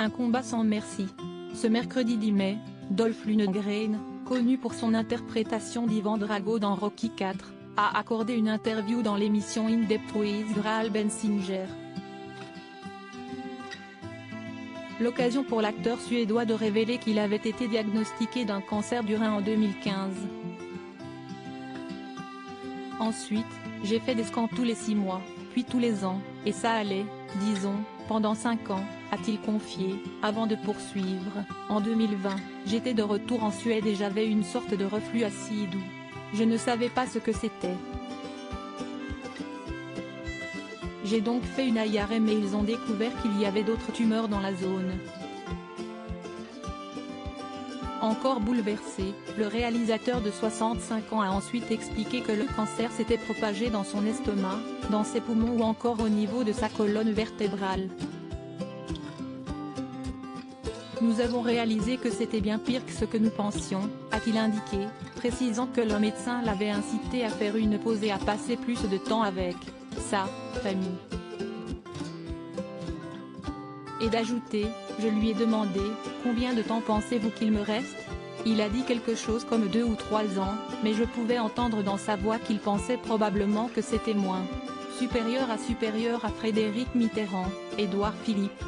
un combat sans merci. Ce mercredi 10 mai, Dolph Lundgren, connu pour son interprétation d'Ivan Drago dans Rocky IV, a accordé une interview dans l'émission In Depth with Graal Bensinger. L'occasion pour l'acteur suédois de révéler qu'il avait été diagnostiqué d'un cancer du rein en 2015. Ensuite, j'ai fait des scans tous les 6 mois, puis tous les ans, et ça allait, disons, pendant 5 ans, a-t-il confié, avant de poursuivre. En 2020, j'étais de retour en Suède et j'avais une sorte de reflux acide. Je ne savais pas ce que c'était. J'ai donc fait une IRM et ils ont découvert qu'il y avait d'autres tumeurs dans la zone. Encore bouleversé, le réalisateur de 65 ans a ensuite expliqué que le cancer s'était propagé dans son estomac, dans ses poumons ou encore au niveau de sa colonne vertébrale. Nous avons réalisé que c'était bien pire que ce que nous pensions, a-t-il indiqué, précisant que le médecin l'avait incité à faire une pause et à passer plus de temps avec sa famille. Et d'ajouter, je lui ai demandé, combien de temps pensez-vous qu'il me reste? Il a dit quelque chose comme 2 ou 3 ans, mais je pouvais entendre dans sa voix qu'il pensait probablement que c'était moins. Supérieur à Frédéric Mitterrand, Édouard Philippe.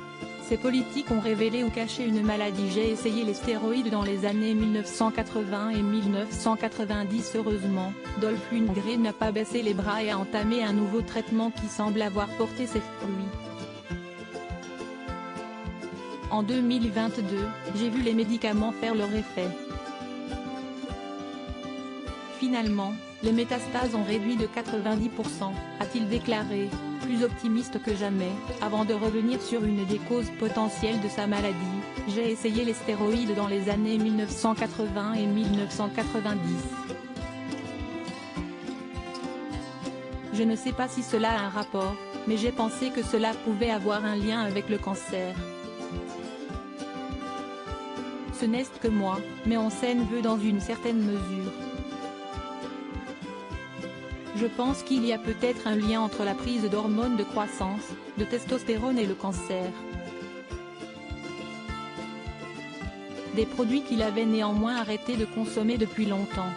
Ces politiques ont révélé ou caché une maladie. J'ai essayé les stéroïdes dans les années 1980 et 1990. Heureusement, Dolph Lundgren n'a pas baissé les bras et a entamé un nouveau traitement qui semble avoir porté ses fruits. En 2022, j'ai vu les médicaments faire leur effet. Finalement, les métastases ont réduit de 90%, a-t-il déclaré, plus optimiste que jamais. Avant de revenir sur une des causes potentielles de sa maladie, j'ai essayé les stéroïdes dans les années 1980 et 1990. Je ne sais pas si cela a un rapport, mais j'ai pensé que cela pouvait avoir un lien avec le cancer. Ce n'est que moi, mais on s'en veut dans une certaine mesure. Je pense qu'il y a peut-être un lien entre la prise d'hormones de croissance, de testostérone et le cancer. Des produits qu'il avait néanmoins arrêté de consommer depuis longtemps.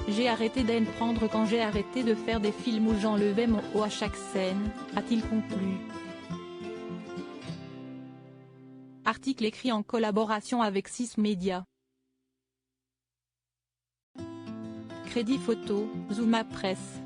J'ai arrêté d'en prendre quand j'ai arrêté de faire des films où j'enlevais mon haut à chaque scène, a-t-il conclu. Article écrit en collaboration avec 6 médias. Crédit photo, Zooma Presse.